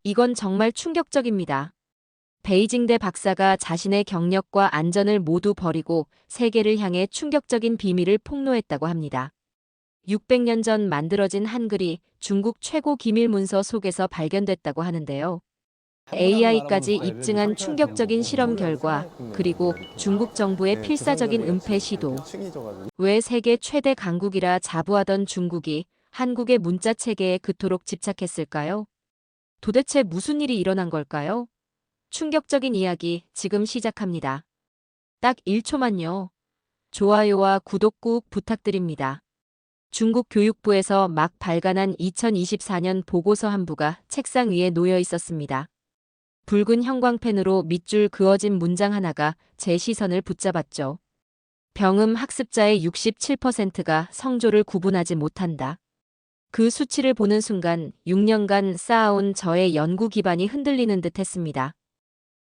이건 정말 충격적입니다. 베이징대 박사가 자신의 경력과 안전을 모두 버리고 세계를 향해 충격적인 비밀을 폭로했다고 합니다. 600년 전 만들어진 한글이 중국 최고 기밀 문서 속에서 발견됐다고 하는데요. 한글하는 AI까지 알아보면서 애들이 입증한 상태한테 충격적인 보고 실험 소리라도 결과, 살아있네 그리고 이렇게 중국 정부의 예, 그 필사적인 상자들이 은폐 이렇게 시도, 층이 져가지고 왜 세계 최대 강국이라 자부하던 중국이 한국의 문자 체계에 그토록 집착했을까요? 도대체 무슨 일이 일어난 걸까요? 충격적인 이야기 지금 시작합니다. 딱 1초만요. 좋아요와 구독 꾹 부탁드립니다. 중국 교육부에서 막 발간한 2024년 보고서 한 부가 책상 위에 놓여 있었습니다. 붉은 형광펜으로 밑줄 그어진 문장 하나가 제 시선을 붙잡았죠. 병음 학습자의 67%가 성조를 구분하지 못한다. 그 수치를 보는 순간 6년간 쌓아온 저의 연구 기반이 흔들리는 듯 했습니다.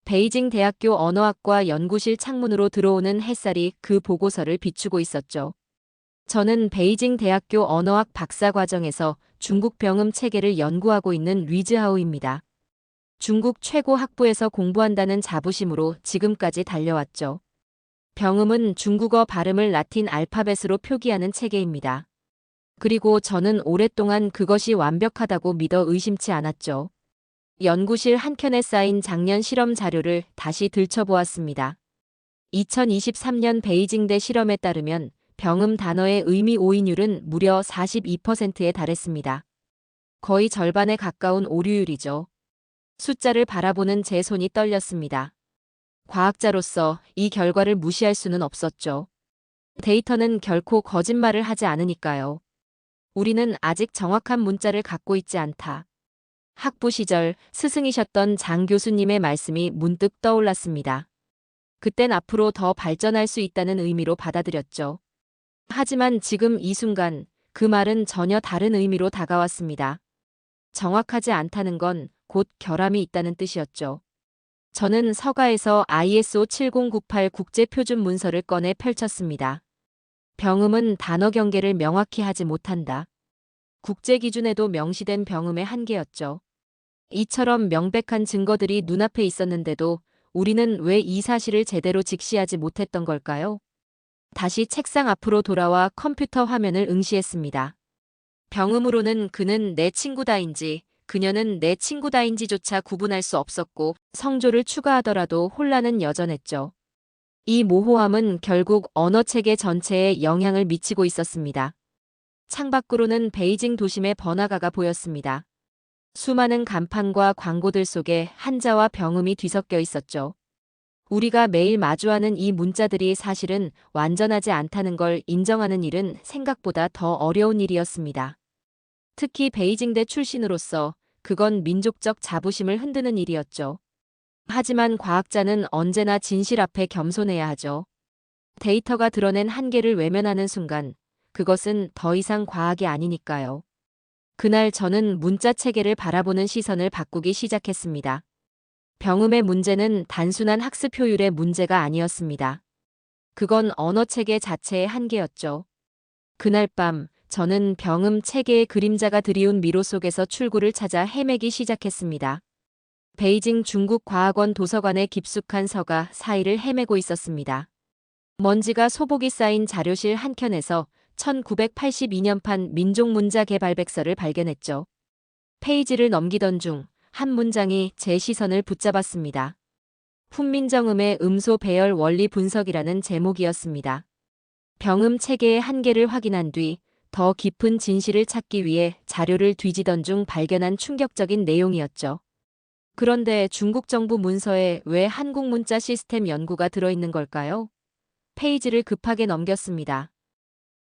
베이징 대학교 언어학과 연구실 창문으로 들어오는 햇살이 그 보고서를 비추고 있었죠. 저는 베이징 대학교 언어학 박사과정에서 중국 병음 체계를 연구하고 있는 리즈하우입니다. 중국 최고 학부에서 공부한다는 자부심으로 지금까지 달려왔죠. 병음은 중국어 발음을 라틴 알파벳으로 표기하는 체계입니다. 그리고 저는 오랫동안 그것이 완벽하다고 믿어 의심치 않았죠. 연구실 한켠에 쌓인 작년 실험 자료를 다시 들춰보았습니다. 2023년 베이징대 실험에 따르면 병음 단어의 의미 오인율은 무려 42%에 달했습니다. 거의 절반에 가까운 오류율이죠. 숫자를 바라보는 제 손이 떨렸습니다. 과학자로서 이 결과를 무시할 수는 없었죠. 데이터는 결코 거짓말을 하지 않으니까요. 우리는 아직 정확한 문자를 갖고 있지 않다. 학부 시절 스승이셨던 장 교수님의 말씀이 문득 떠올랐습니다. 그땐 앞으로 더 발전할 수 있다는 의미로 받아들였죠. 하지만 지금 이 순간 그 말은 전혀 다른 의미로 다가왔습니다. 정확하지 않다는 건 곧 결함이 있다는 뜻이었죠. 저는 서가에서 ISO 7098 국제표준 문서를 꺼내 펼쳤습니다. 병음은 단어 경계를 명확히 하지 못한다. 국제 기준에도 명시된 병음의 한계였죠. 이처럼 명백한 증거들이 눈앞에 있었는데도 우리는 왜 이 사실을 제대로 직시하지 못했던 걸까요? 다시 책상 앞으로 돌아와 컴퓨터 화면을 응시했습니다. 병음으로는 그는 내 친구다인지 그녀는 내 친구다인지조차 구분할 수 없었고 성조를 추가하더라도 혼란은 여전했죠. 이 모호함은 결국 언어체계 전체에 영향을 미치고 있었습니다. 창밖으로는 베이징 도심의 번화가가 보였습니다. 수많은 간판과 광고들 속에 한자와 병음이 뒤섞여 있었죠. 우리가 매일 마주하는 이 문자들이 사실은 완전하지 않다는 걸 인정하는 일은 생각보다 더 어려운 일이었습니다. 특히 베이징대 출신으로서 그건 민족적 자부심을 흔드는 일이었죠. 하지만 과학자는 언제나 진실 앞에 겸손해야 하죠. 데이터가 드러낸 한계를 외면하는 순간 그것은 더 이상 과학이 아니니까요. 그날 저는 문자 체계를 바라보는 시선을 바꾸기 시작했습니다. 병음의 문제는 단순한 학습 효율의 문제가 아니었습니다. 그건 언어 체계 자체의 한계였죠. 그날 밤 저는 병음 체계의 그림자가 드리운 미로 속에서 출구를 찾아 헤매기 시작했습니다. 베이징 중국과학원 도서관의 깊숙한 서가 사이를 헤매고 있었습니다. 먼지가 소복이 쌓인 자료실 한켠에서 1982년판 민족문자개발백서를 발견했죠. 페이지를 넘기던 중 한 문장이 제 시선을 붙잡았습니다. 훈민정음의 음소 배열 원리 분석이라는 제목이었습니다. 병음 체계의 한계를 확인한 뒤 더 깊은 진실을 찾기 위해 자료를 뒤지던 중 발견한 충격적인 내용이었죠. 그런데 중국 정부 문서에 왜 한국 문자 시스템 연구가 들어있는 걸까요? 페이지를 급하게 넘겼습니다.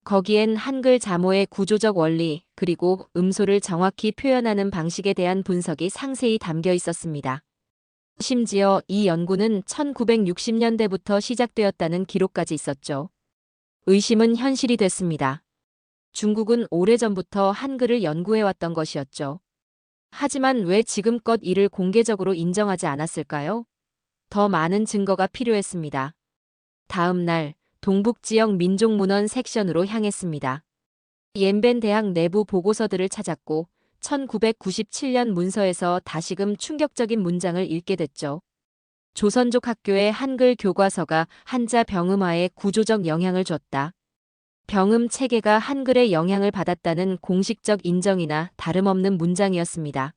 거기엔 한글 자모의 구조적 원리, 그리고 음소를 정확히 표현하는 방식에 대한 분석이 상세히 담겨 있었습니다. 심지어 이 연구는 1960년대부터 시작되었다는 기록까지 있었죠. 의심은 현실이 됐습니다. 중국은 오래전부터 한글을 연구해왔던 것이었죠. 하지만 왜 지금껏 이를 공개적으로 인정하지 않았을까요? 더 많은 증거가 필요했습니다. 다음 날 동북지역 민족문헌 섹션으로 향했습니다. 옌벤 대학 내부 보고서들을 찾았고 1997년 문서에서 다시금 충격적인 문장을 읽게 됐죠. 조선족 학교의 한글 교과서가 한자 병음화에 구조적 영향을 줬다. 병음 체계가 한글에 영향을 받았다는 공식적 인정이나 다름없는 문장이었습니다.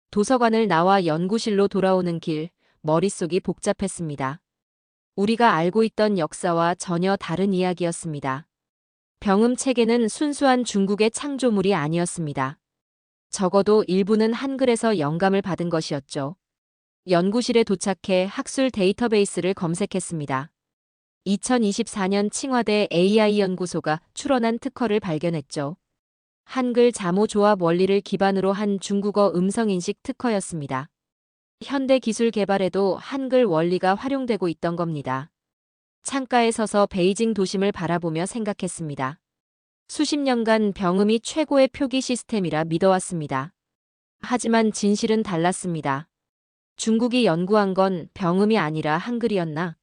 도서관을 나와 연구실로 돌아오는 길, 머릿속이 복잡했습니다. 우리가 알고 있던 역사와 전혀 다른 이야기였습니다. 병음 체계는 순수한 중국의 창조물이 아니었습니다. 적어도 일부는 한글에서 영감을 받은 것이었죠. 연구실에 도착해 학술 데이터베이스를 검색했습니다. 2024년 칭화대 AI 연구소가 출원한 특허를 발견했죠. 한글 자모 조합 원리를 기반으로 한 중국어 음성인식 특허였습니다. 현대 기술 개발에도 한글 원리가 활용되고 있던 겁니다. 창가에 서서 베이징 도심을 바라보며 생각했습니다. 수십 년간 병음이 최고의 표기 시스템이라 믿어왔습니다. 하지만 진실은 달랐습니다. 중국이 연구한 건 병음이 아니라 한글이었나?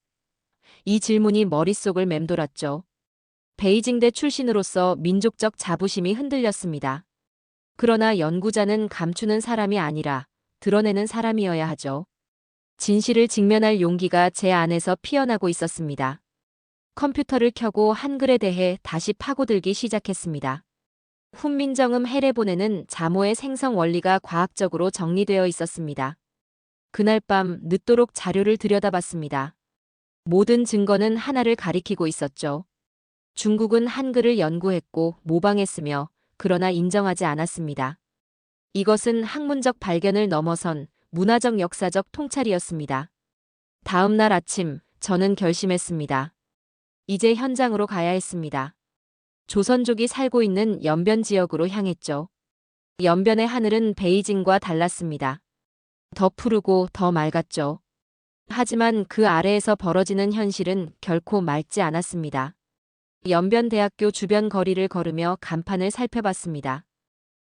이 질문이 머릿속을 맴돌았죠. 베이징대 출신으로서 민족적 자부심이 흔들렸습니다. 그러나 연구자는 감추는 사람이 아니라 드러내는 사람이어야 하죠. 진실을 직면할 용기가 제 안에서 피어나고 있었습니다. 컴퓨터를 켜고 한글에 대해 다시 파고들기 시작했습니다. 훈민정음 해례본에는 자모의 생성 원리가 과학적으로 정리되어 있었습니다. 그날 밤 늦도록 자료를 들여다봤습니다. 모든 증거는 하나를 가리키고 있었죠. 중국은 한글을 연구했고 모방했으며 그러나 인정하지 않았습니다. 이것은 학문적 발견을 넘어선 문화적 역사적 통찰이었습니다. 다음 날 아침 저는 결심했습니다. 이제 현장으로 가야 했습니다. 조선족이 살고 있는 연변 지역으로 향했죠. 연변의 하늘은 베이징과 달랐습니다. 더 푸르고 더 맑았죠. 하지만 그 아래에서 벌어지는 현실은 결코 맑지 않았습니다. 연변대학교 주변 거리를 걸으며 간판을 살펴봤습니다.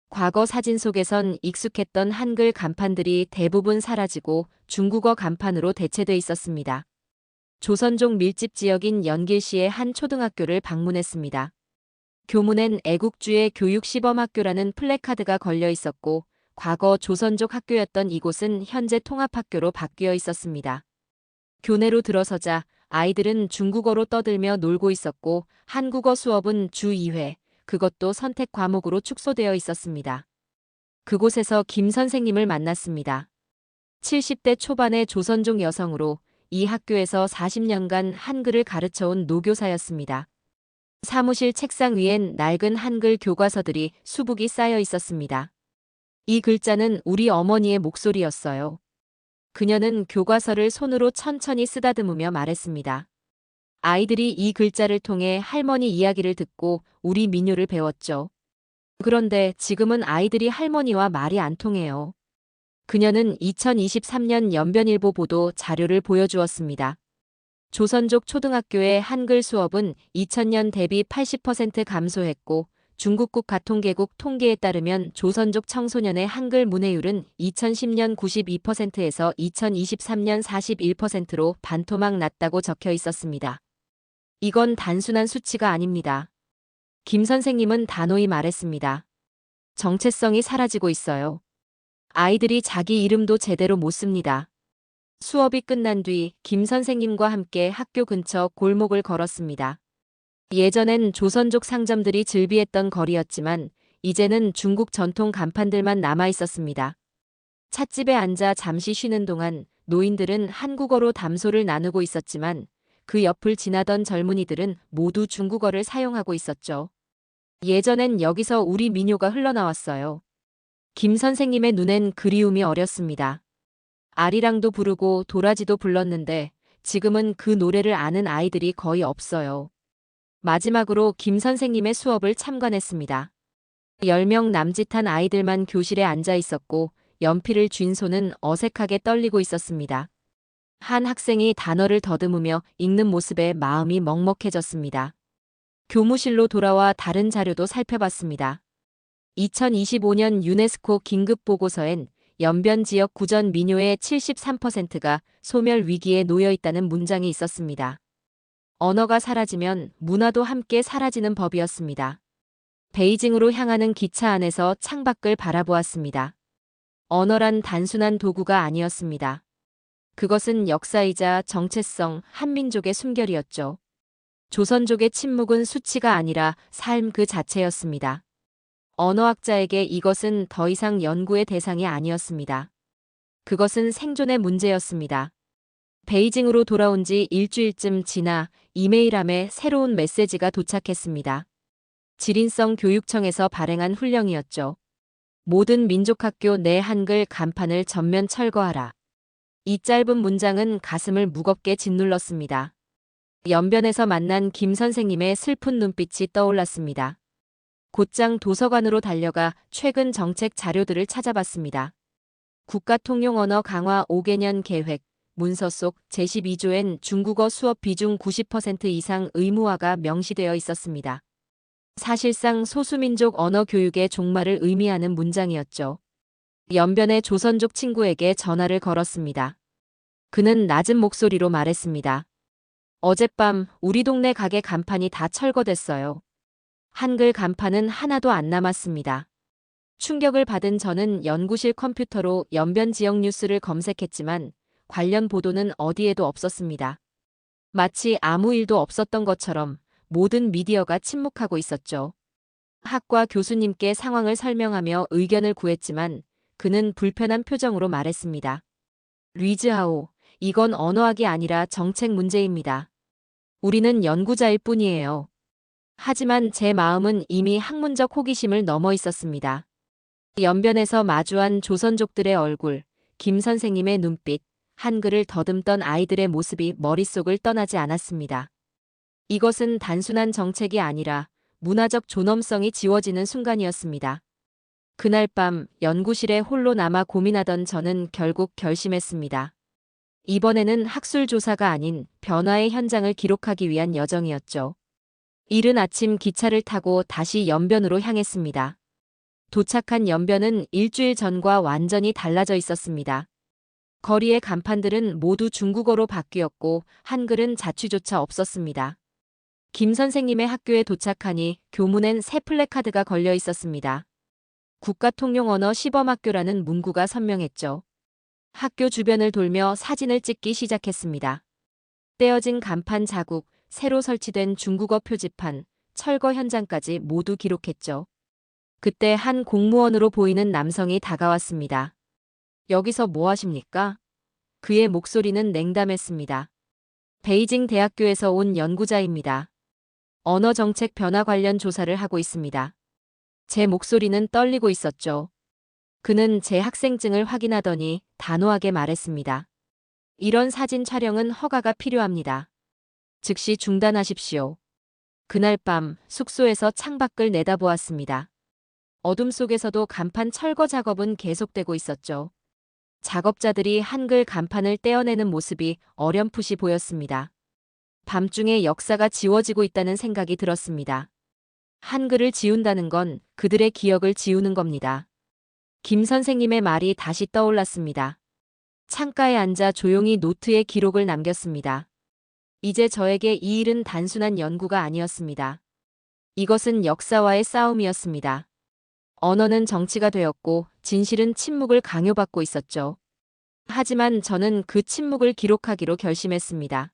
과거 사진 속에선 익숙했던 한글 간판들이 대부분 사라지고 중국어 간판으로 대체돼 있었습니다. 조선족 밀집 지역인 연길시의 한 초등학교를 방문했습니다. 교문엔 애국주의 교육시범학교라는 플래카드가 걸려 있었고 과거 조선족 학교였던 이곳은 현재 통합학교로 바뀌어 있었습니다. 교내로 들어서자 아이들은 중국어로 떠들며 놀고 있었고 한국어 수업은 주 2회, 그것도 선택 과목으로 축소되어 있었습니다. 그곳에서 김 선생님을 만났습니다. 70대 초반의 조선족 여성으로 이 학교에서 40년간 한글을 가르쳐온 노교사였습니다. 사무실 책상 위엔 낡은 한글 교과서들이 수북이 쌓여 있었습니다. 이 글자는 우리 어머니의 목소리였어요. 그녀는 교과서를 손으로 천천히 쓰다듬으며 말했습니다. 아이들이 이 글자를 통해 할머니 이야기를 듣고 우리 민요를 배웠죠. 그런데 지금은 아이들이 할머니와 말이 안 통해요. 그녀는 2023년 연변일보 보도 자료를 보여주었습니다. 조선족 초등학교의 한글 수업은 2000년 대비 80% 감소했고 중국국 가통계국 통계에 따르면 조선족 청소년의 한글 문해율은 2010년 92%에서 2023년 41%로 반토막 났다고 적혀 있었습니다. 이건 단순한 수치가 아닙니다. 김 선생님은 단호히 말했습니다. 정체성이 사라지고 있어요. 아이들이 자기 이름도 제대로 못 씁니다. 수업이 끝난 뒤 김 선생님과 함께 학교 근처 골목을 걸었습니다. 예전엔 조선족 상점들이 즐비했던 거리였지만 이제는 중국 전통 간판들만 남아 있었습니다. 찻집에 앉아 잠시 쉬는 동안 노인들은 한국어로 담소를 나누고 있었지만 그 옆을 지나던 젊은이들은 모두 중국어를 사용하고 있었죠. 예전엔 여기서 우리 민요가 흘러나왔어요. 김 선생님의 눈엔 그리움이 어렸습니다. 아리랑도 부르고 도라지도 불렀는데 지금은 그 노래를 아는 아이들이 거의 없어요. 마지막으로 김 선생님의 수업을 참관했습니다. 10명 남짓한 아이들만 교실에 앉아 있었고 연필을 쥔 손은 어색하게 떨리고 있었습니다. 한 학생이 단어를 더듬으며 읽는 모습에 마음이 먹먹해졌습니다. 교무실로 돌아와 다른 자료도 살펴봤습니다. 2025년 유네스코 긴급보고서엔 연변 지역 구전 민요의 73%가 소멸 위기에 놓여 있다는 문장이 있었습니다. 언어가 사라지면 문화도 함께 사라지는 법이었습니다. 베이징으로 향하는 기차 안에서 창밖을 바라보았습니다. 언어란 단순한 도구가 아니었습니다. 그것은 역사이자 정체성, 한민족의 숨결이었죠. 조선족의 침묵은 수치가 아니라 삶 그 자체였습니다. 언어학자에게 이것은 더 이상 연구의 대상이 아니었습니다. 그것은 생존의 문제였습니다. 베이징으로 돌아온 지 일주일쯤 지나 이메일함에 새로운 메시지가 도착했습니다. 지린성 교육청에서 발행한 훈령이었죠. 모든 민족학교 내 한글 간판을 전면 철거하라. 이 짧은 문장은 가슴을 무겁게 짓눌렀습니다. 연변에서 만난 김 선생님의 슬픈 눈빛이 떠올랐습니다. 곧장 도서관으로 달려가 최근 정책 자료들을 찾아봤습니다. 국가통용언어 강화 5개년 계획, 문서 속 제12조엔 중국어 수업 비중 90% 이상 의무화가 명시되어 있었습니다. 사실상 소수민족 언어 교육의 종말을 의미하는 문장이었죠. 연변의 조선족 친구에게 전화를 걸었습니다. 그는 낮은 목소리로 말했습니다. 어젯밤 우리 동네 가게 간판이 다 철거됐어요. 한글 간판은 하나도 안 남았습니다. 충격을 받은 저는 연구실 컴퓨터로 연변 지역 뉴스를 검색했지만 관련 보도는 어디에도 없었습니다. 마치 아무 일도 없었던 것처럼 모든 미디어가 침묵하고 있었죠. 학과 교수님께 상황을 설명하며 의견을 구했지만 그는 불편한 표정으로 말했습니다. 리즈하오, 이건 언어학이 아니라 정책 문제입니다. 우리는 연구자일 뿐이에요. 하지만 제 마음은 이미 학문적 호기심을 넘어 있었습니다. 연변에서 마주한 조선족들의 얼굴, 김 선생님의 눈빛, 한글을 더듬던 아이들의 모습이 머릿속을 떠나지 않았습니다. 이것은 단순한 정책이 아니라 문화적 존엄성이 지워지는 순간이었습니다. 그날 밤 연구실에 홀로 남아 고민하던 저는 결국 결심했습니다. 이번에는 학술 조사가 아닌 변화의 현장을 기록하기 위한 여정이었죠. 이른 아침 기차를 타고 다시 연변으로 향했습니다. 도착한 연변은 일주일 전과 완전히 달라져 있었습니다. 거리의 간판들은 모두 중국어로 바뀌었고 한글은 자취조차 없었습니다. 김 선생님의 학교에 도착하니 교문엔 새 플래카드가 걸려 있었습니다. 국가통용언어 시범학교라는 문구가 선명했죠. 학교 주변을 돌며 사진을 찍기 시작했습니다. 떼어진 간판 자국, 새로 설치된 중국어 표지판, 철거 현장까지 모두 기록했죠. 그때 한 공무원으로 보이는 남성이 다가왔습니다. 여기서 뭐 하십니까? 그의 목소리는 냉담했습니다. 베이징 대학교에서 온 연구자입니다. 언어정책 변화 관련 조사를 하고 있습니다. 제 목소리는 떨리고 있었죠. 그는 제 학생증을 확인하더니 단호하게 말했습니다. 이런 사진 촬영은 허가가 필요합니다. 즉시 중단하십시오. 그날 밤 숙소에서 창밖을 내다보았습니다. 어둠 속에서도 간판 철거 작업은 계속되고 있었죠. 작업자들이 한글 간판을 떼어내는 모습이 어렴풋이 보였습니다. 밤중에 역사가 지워지고 있다는 생각이 들었습니다. 한글을 지운다는 건 그들의 기억을 지우는 겁니다. 김 선생님의 말이 다시 떠올랐습니다. 창가에 앉아 조용히 노트에 기록을 남겼습니다. 이제 저에게 이 일은 단순한 연구가 아니었습니다. 이것은 역사와의 싸움이었습니다. 언어는 정치가 되었고 진실은 침묵을 강요받고 있었죠. 하지만 저는 그 침묵을 기록하기로 결심했습니다.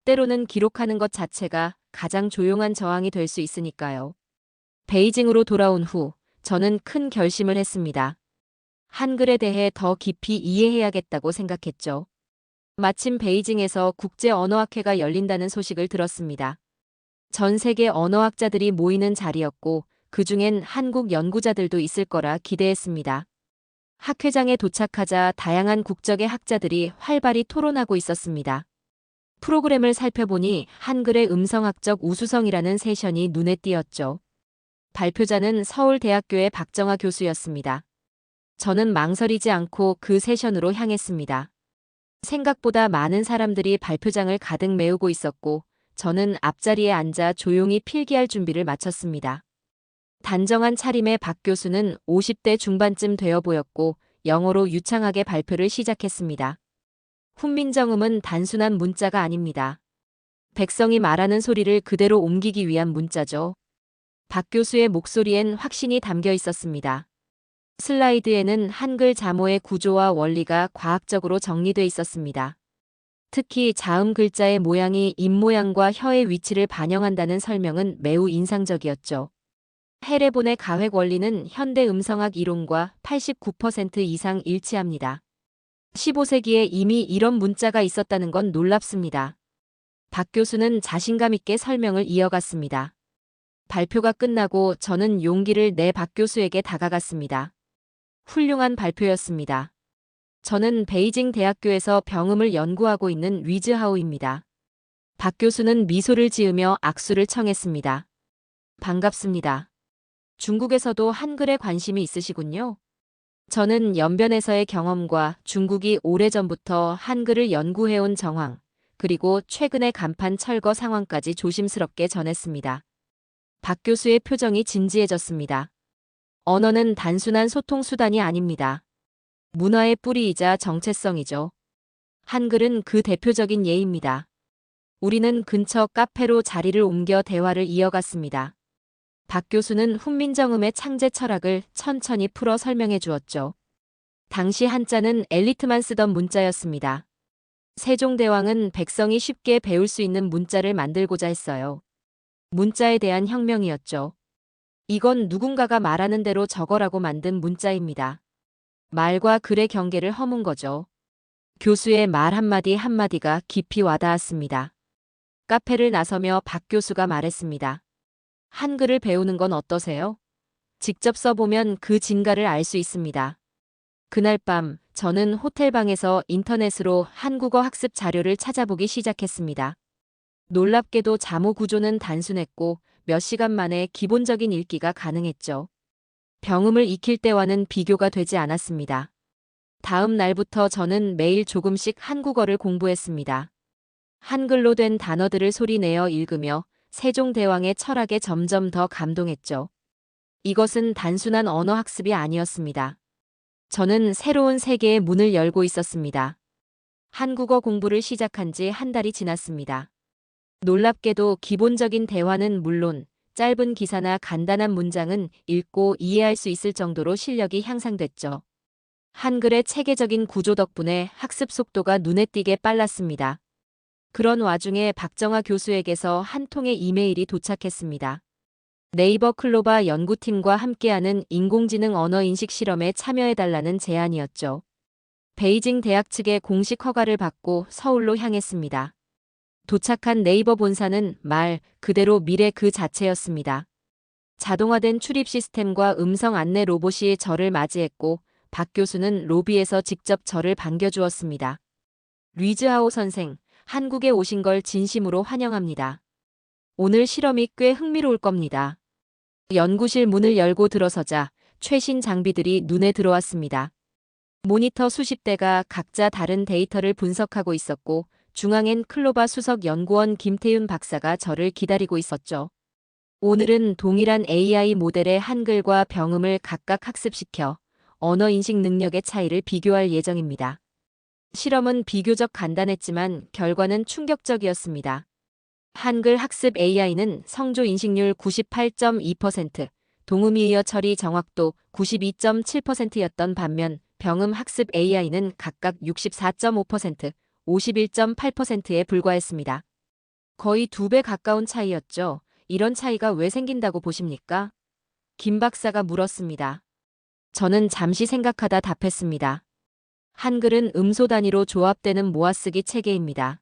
때로는 기록하는 것 자체가 가장 조용한 저항이 될 수 있으니까요. 베이징으로 돌아온 후 저는 큰 결심을 했습니다. 한글에 대해 더 깊이 이해해야겠다고 생각했죠. 마침 베이징에서 국제언어학회가 열린다는 소식을 들었습니다. 전 세계 언어학자들이 모이는 자리였고 그중엔 한국 연구자들도 있을 거라 기대했습니다. 학회장에 도착하자 다양한 국적의 학자들이 활발히 토론하고 있었습니다. 프로그램을 살펴보니 한글의 음성학적 우수성이라는 세션이 눈에 띄었죠. 발표자는 서울대학교의 박정아 교수였습니다. 저는 망설이지 않고 그 세션으로 향했습니다. 생각보다 많은 사람들이 발표장을 가득 메우고 있었고 저는 앞자리에 앉아 조용히 필기할 준비를 마쳤습니다. 단정한 차림의 박 교수는 50대 중반쯤 되어 보였고 영어로 유창하게 발표를 시작했습니다. 훈민정음은 단순한 문자가 아닙니다. 백성이 말하는 소리를 그대로 옮기기 위한 문자죠. 박 교수의 목소리엔 확신이 담겨 있었습니다. 슬라이드에는 한글 자모의 구조와 원리가 과학적으로 정리돼 있었습니다. 특히 자음 글자의 모양이 입모양과 혀의 위치를 반영한다는 설명은 매우 인상적이었죠. 헤레본의 가획 원리는 현대 음성학 이론과 89% 이상 일치합니다. 15세기에 이미 이런 문자가 있었다는 건 놀랍습니다. 박 교수는 자신감 있게 설명을 이어갔습니다. 발표가 끝나고 저는 용기를 내 박 교수에게 다가갔습니다. 훌륭한 발표였습니다. 저는 베이징 대학교에서 병음을 연구하고 있는 위즈하우입니다. 박 교수는 미소를 지으며 악수를 청했습니다. 반갑습니다. 중국에서도 한글에 관심이 있으시군요. 저는 연변에서의 경험과 중국이 오래전부터 한글을 연구해온 정황, 그리고 최근의 간판 철거 상황까지 조심스럽게 전했습니다. 박 교수의 표정이 진지해졌습니다. 언어는 단순한 소통 수단이 아닙니다. 문화의 뿌리이자 정체성이죠. 한글은 그 대표적인 예입니다. 우리는 근처 카페로 자리를 옮겨 대화를 이어갔습니다. 박 교수는 훈민정음의 창제 철학을 천천히 풀어 설명해 주었죠. 당시 한자는 엘리트만 쓰던 문자였습니다. 세종대왕은 백성이 쉽게 배울 수 있는 문자를 만들고자 했어요. 문자에 대한 혁명이었죠. 이건 누군가가 말하는 대로 적어라고 만든 문자입니다. 말과 글의 경계를 허문 거죠. 교수의 말 한마디 한마디가 깊이 와닿았습니다. 카페를 나서며 박 교수가 말했습니다. 한글을 배우는 건 어떠세요? 직접 써보면 그 진가를 알 수 있습니다. 그날 밤 저는 호텔방에서 인터넷으로 한국어 학습 자료를 찾아보기 시작했습니다. 놀랍게도 자모 구조는 단순했고 몇 시간 만에 기본적인 읽기가 가능했죠. 병음을 익힐 때와는 비교가 되지 않았습니다. 다음 날부터 저는 매일 조금씩 한국어를 공부했습니다. 한글로 된 단어들을 소리내어 읽으며 세종대왕의 철학에 점점 더 감동했죠. 이것은 단순한 언어 학습이 아니었습니다. 저는 새로운 세계의 문을 열고 있었습니다. 한국어 공부를 시작한 지 한 달이 지났습니다. 놀랍게도 기본적인 대화는 물론 짧은 기사나 간단한 문장은 읽고 이해할 수 있을 정도로 실력이 향상됐죠. 한글의 체계적인 구조 덕분에 학습 속도가 눈에 띄게 빨랐습니다. 그런 와중에 박정아 교수에게서 한 통의 이메일이 도착했습니다. 네이버 클로바 연구팀과 함께하는 인공지능 언어인식 실험에 참여해달라는 제안이었죠. 베이징 대학 측의 공식 허가를 받고 서울로 향했습니다. 도착한 네이버 본사는 말 그대로 미래 그 자체였습니다. 자동화된 출입 시스템과 음성 안내 로봇이 저를 맞이했고 박 교수는 로비에서 직접 저를 반겨주었습니다. 리즈하오 선생, 한국에 오신 걸 진심으로 환영합니다. 오늘 실험이 꽤 흥미로울 겁니다. 연구실 문을 열고 들어서자 최신 장비들이 눈에 들어왔습니다. 모니터 수십 대가 각자 다른 데이터를 분석하고 있었고 중앙엔 클로바 수석 연구원 김태윤 박사가 저를 기다리고 있었죠. 오늘은 동일한 AI 모델의 한글과 병음을 각각 학습시켜 언어 인식 능력의 차이를 비교할 예정입니다. 실험은 비교적 간단했지만 결과는 충격적이었습니다. 한글 학습 AI는 성조 인식률 98.2%, 동음이어 처리 정확도 92.7%였던 반면 병음 학습 AI는 각각 64.5%, 51.8%에 불과했습니다. 거의 2배 가까운 차이였죠. 이런 차이가 왜 생긴다고 보십니까? 김 박사가 물었습니다. 저는 잠시 생각하다 답했습니다. 한글은 음소 단위로 조합되는 모아쓰기 체계입니다.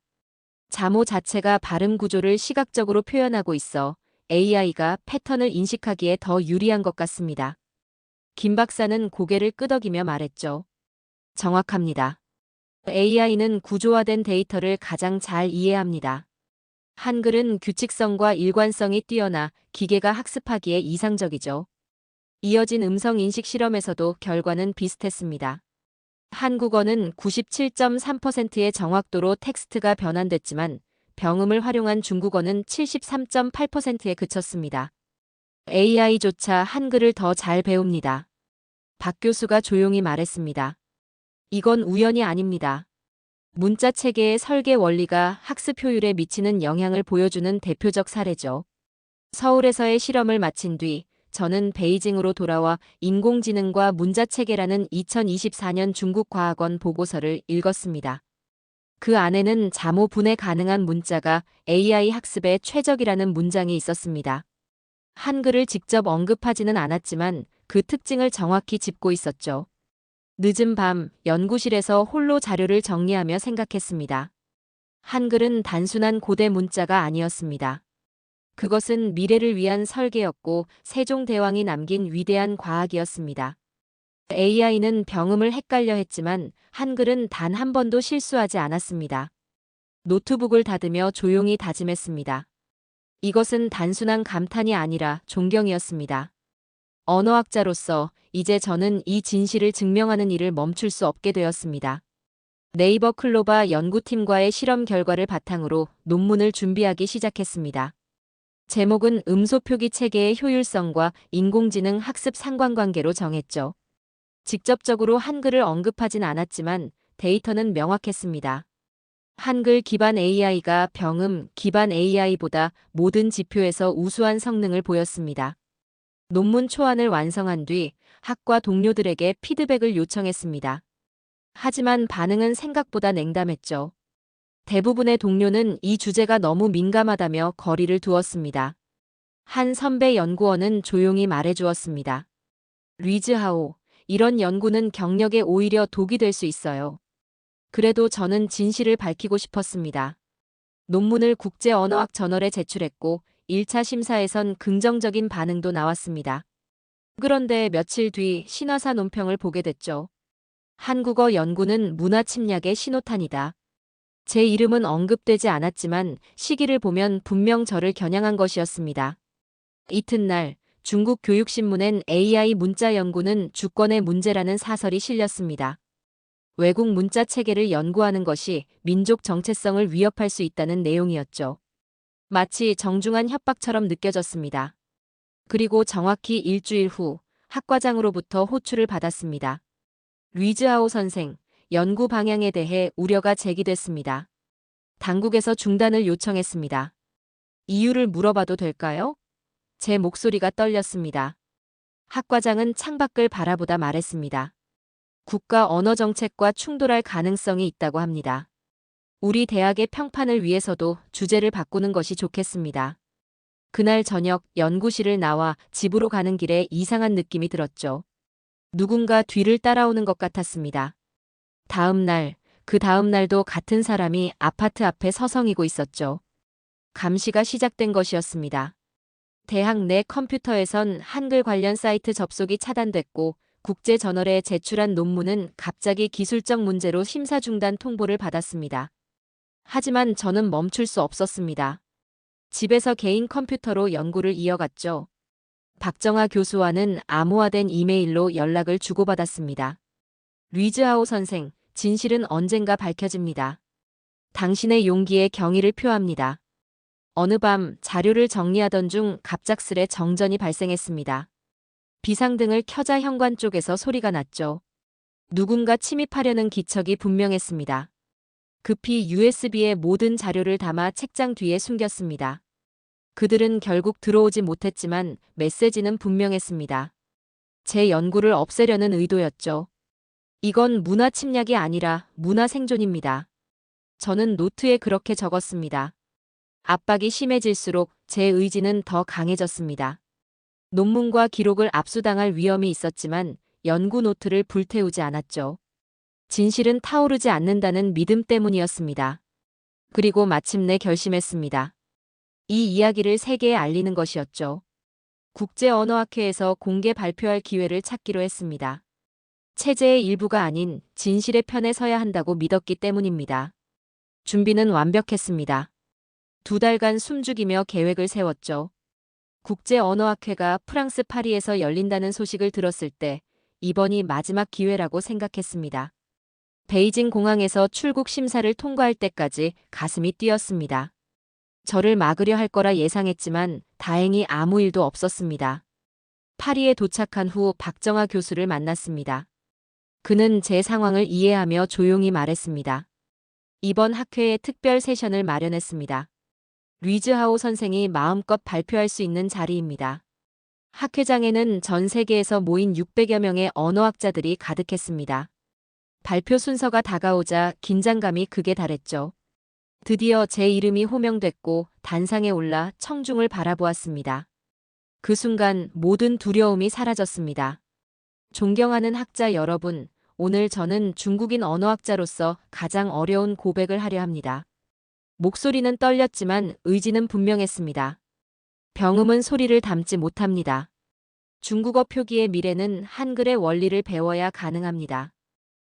자모 자체가 발음 구조를 시각적으로 표현하고 있어 AI가 패턴을 인식하기에 더 유리한 것 같습니다. 김 박사는 고개를 끄덕이며 말했죠. 정확합니다. AI는 구조화된 데이터를 가장 잘 이해합니다. 한글은 규칙성과 일관성이 뛰어나 기계가 학습하기에 이상적이죠. 이어진 음성 인식 실험에서도 결과는 비슷했습니다. 한국어는 97.3%의 정확도로 텍스트가 변환됐지만 병음을 활용한 중국어는 73.8%에 그쳤습니다. AI조차 한글을 더 잘 배웁니다. 박 교수가 조용히 말했습니다. 이건 우연이 아닙니다. 문자 체계의 설계 원리가 학습 효율에 미치는 영향을 보여주는 대표적 사례죠. 서울에서의 실험을 마친 뒤 저는 베이징으로 돌아와 인공지능과 문자체계라는 2024년 중국 과학원 보고서를 읽었습니다. 그 안에는 자모 분해 가능한 문자가 AI 학습에 최적이라는 문장이 있었습니다. 한글을 직접 언급하지는 않았지만 그 특징을 정확히 짚고 있었죠. 늦은 밤 연구실에서 홀로 자료를 정리하며 생각했습니다. 한글은 단순한 고대 문자가 아니었습니다. 그것은 미래를 위한 설계였고 세종대왕이 남긴 위대한 과학이었습니다. AI는 병음을 헷갈려 했지만 한글은 단 한 번도 실수하지 않았습니다. 노트북을 닫으며 조용히 다짐했습니다. 이것은 단순한 감탄이 아니라 존경이었습니다. 언어학자로서 이제 저는 이 진실을 증명하는 일을 멈출 수 없게 되었습니다. 네이버 클로바 연구팀과의 실험 결과를 바탕으로 논문을 준비하기 시작했습니다. 제목은 음소표기 체계의 효율성과 인공지능 학습 상관관계로 정했죠. 직접적으로 한글을 언급하진 않았지만 데이터는 명확했습니다. 한글 기반 AI가 병음 기반 AI보다 모든 지표에서 우수한 성능을 보였습니다. 논문 초안을 완성한 뒤 학과 동료들에게 피드백을 요청했습니다. 하지만 반응은 생각보다 냉담했죠. 대부분의 동료는 이 주제가 너무 민감하다며 거리를 두었습니다. 한 선배 연구원은 조용히 말해주었습니다. 리즈하오, 이런 연구는 경력에 오히려 독이 될 수 있어요. 그래도 저는 진실을 밝히고 싶었습니다. 논문을 국제언어학 저널에 제출했고 1차 심사에선 긍정적인 반응도 나왔습니다. 그런데 며칠 뒤 신화사 논평을 보게 됐죠. 한국어 연구는 문화 침략의 신호탄이다. 제 이름은 언급되지 않았지만 시기를 보면 분명 저를 겨냥한 것이었습니다. 이튿날 중국 교육신문엔 AI 문자 연구는 주권의 문제라는 사설이 실렸습니다. 외국 문자 체계를 연구하는 것이 민족 정체성을 위협할 수 있다는 내용이었죠. 마치 정중한 협박처럼 느껴졌습니다. 그리고 정확히 일주일 후 학과장으로부터 호출을 받았습니다. 리즈하오 선생, 연구 방향에 대해 우려가 제기됐습니다. 당국에서 중단을 요청했습니다. 이유를 물어봐도 될까요? 제 목소리가 떨렸습니다. 학과장은 창밖을 바라보다 말했습니다. 국가 언어 정책과 충돌할 가능성이 있다고 합니다. 우리 대학의 평판을 위해서도 주제를 바꾸는 것이 좋겠습니다. 그날 저녁 연구실을 나와 집으로 가는 길에 이상한 느낌이 들었죠. 누군가 뒤를 따라오는 것 같았습니다. 다음 날, 그 다음 날도 같은 사람이 아파트 앞에 서성이고 있었죠. 감시가 시작된 것이었습니다. 대학 내 컴퓨터에선 한글 관련 사이트 접속이 차단됐고 국제저널에 제출한 논문은 갑자기 기술적 문제로 심사 중단 통보를 받았습니다. 하지만 저는 멈출 수 없었습니다. 집에서 개인 컴퓨터로 연구를 이어갔죠. 박정아 교수와는 암호화된 이메일로 연락을 주고받았습니다. 리즈하오 선생, 진실은 언젠가 밝혀집니다. 당신의 용기에 경의를 표합니다. 어느 밤 자료를 정리하던 중 갑작스레 정전이 발생했습니다. 비상등을 켜자 현관 쪽에서 소리가 났죠. 누군가 침입하려는 기척이 분명했습니다. 급히 USB에 모든 자료를 담아 책장 뒤에 숨겼습니다. 그들은 결국 들어오지 못했지만 메시지는 분명했습니다. 제 연구를 없애려는 의도였죠. 이건 문화 침략이 아니라 문화 생존입니다. 저는 노트에 그렇게 적었습니다. 압박이 심해질수록 제 의지는 더 강해졌습니다. 논문과 기록을 압수당할 위험이 있었지만 연구 노트를 불태우지 않았죠. 진실은 타오르지 않는다는 믿음 때문이었습니다. 그리고 마침내 결심했습니다. 이 이야기를 세계에 알리는 것이었죠. 국제언어학회에서 공개 발표할 기회를 찾기로 했습니다. 체제의 일부가 아닌 진실의 편에 서야 한다고 믿었기 때문입니다. 준비는 완벽했습니다. 2달간 숨죽이며 계획을 세웠죠. 국제언어학회가 프랑스 파리에서 열린다는 소식을 들었을 때 이번이 마지막 기회라고 생각했습니다. 베이징 공항에서 출국 심사를 통과할 때까지 가슴이 뛰었습니다. 저를 막으려 할 거라 예상했지만 다행히 아무 일도 없었습니다. 파리에 도착한 후 박정아 교수를 만났습니다. 그는 제 상황을 이해하며 조용히 말했습니다. 이번 학회에 특별 세션을 마련했습니다. 리즈하오 선생이 마음껏 발표할 수 있는 자리입니다. 학회장에는 전 세계에서 모인 600여 명의 언어학자들이 가득했습니다. 발표 순서가 다가오자 긴장감이 극에 달했죠. 드디어 제 이름이 호명됐고 단상에 올라 청중을 바라보았습니다. 그 순간 모든 두려움이 사라졌습니다. 존경하는 학자 여러분, 오늘 저는 중국인 언어학자로서 가장 어려운 고백을 하려 합니다. 목소리는 떨렸지만 의지는 분명했습니다. 병음은 소리를 담지 못합니다. 중국어 표기의 미래는 한글의 원리를 배워야 가능합니다.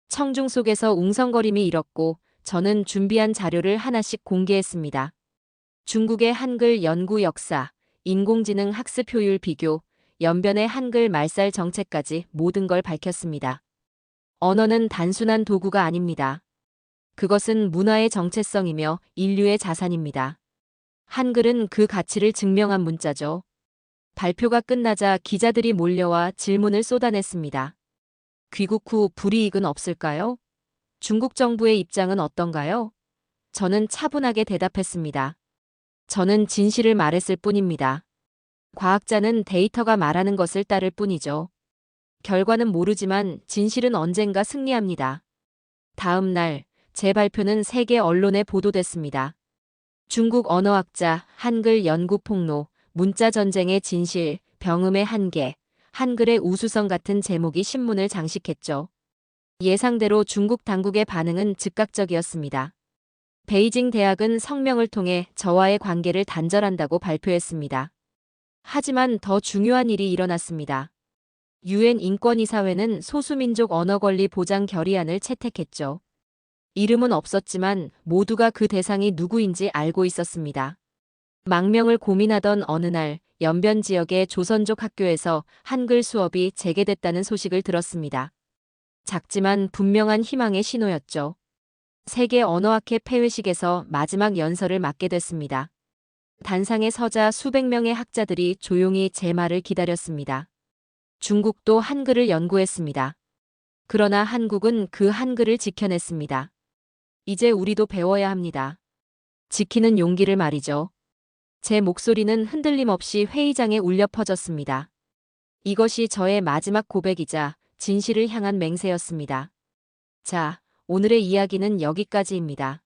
청중 속에서 웅성거림이 일었고 저는 준비한 자료를 하나씩 공개했습니다. 중국의 한글 연구 역사, 인공지능 학습 효율 비교, 연변의 한글 말살 정책까지 모든 걸 밝혔습니다. 언어는 단순한 도구가 아닙니다. 그것은 문화의 정체성이며 인류의 자산입니다. 한글은 그 가치를 증명한 문자죠. 발표가 끝나자 기자들이 몰려와 질문을 쏟아냈습니다. 귀국 후 불이익은 없을까요? 중국 정부의 입장은 어떤가요? 저는 차분하게 대답했습니다. 저는 진실을 말했을 뿐입니다. 과학자는 데이터가 말하는 것을 따를 뿐이죠. 결과는 모르지만 진실은 언젠가 승리합니다. 다음 날, 제 발표는 세계 언론에 보도됐습니다. 중국 언어학자, 한글 연구 폭로, 문자 전쟁의 진실, 병음의 한계, 한글의 우수성 같은 제목이 신문을 장식했죠. 예상대로 중국 당국의 반응은 즉각적이었습니다. 베이징 대학은 성명을 통해 저와의 관계를 단절한다고 발표했습니다. 하지만 더 중요한 일이 일어났습니다. 유엔 인권이사회는 소수민족 언어권리 보장 결의안을 채택했죠. 이름은 없었지만 모두가 그 대상이 누구인지 알고 있었습니다. 망명을 고민하던 어느 날 연변 지역의 조선족 학교에서 한글 수업이 재개됐다는 소식을 들었습니다. 작지만 분명한 희망의 신호였죠. 세계 언어학회 폐회식에서 마지막 연설을 맡게 됐습니다. 단상에 서자 수백 명의 학자들이 조용히 제 말을 기다렸습니다. 중국도 한글을 연구했습니다. 그러나 한국은 그 한글을 지켜냈습니다. 이제 우리도 배워야 합니다. 지키는 용기를 말이죠. 제 목소리는 흔들림 없이 회의장에 울려 퍼졌습니다. 이것이 저의 마지막 고백이자 진실을 향한 맹세였습니다. 자, 오늘의 이야기는 여기까지입니다.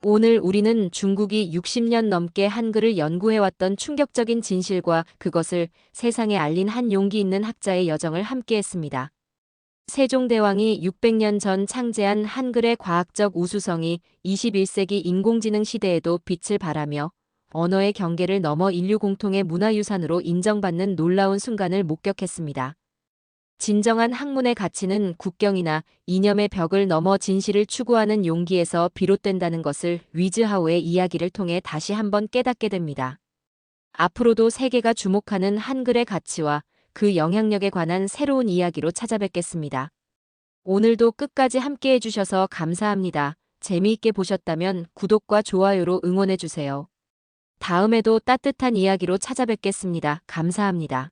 오늘 우리는 중국이 60년 넘게 한글을 연구해왔던 충격적인 진실과 그것을 세상에 알린 한 용기 있는 학자의 여정을 함께했습니다. 세종대왕이 600년 전 창제한 한글의 과학적 우수성이 21세기 인공지능 시대에도 빛을 발하며 언어의 경계를 넘어 인류 공통의 문화유산으로 인정받는 놀라운 순간을 목격했습니다. 진정한 학문의 가치는 국경이나 이념의 벽을 넘어 진실을 추구하는 용기에서 비롯된다는 것을 위즈하우의 이야기를 통해 다시 한번 깨닫게 됩니다. 앞으로도 세계가 주목하는 한글의 가치와 그 영향력에 관한 새로운 이야기로 찾아뵙겠습니다. 오늘도 끝까지 함께 해주셔서 감사합니다. 재미있게 보셨다면 구독과 좋아요로 응원해주세요. 다음에도 따뜻한 이야기로 찾아뵙겠습니다. 감사합니다.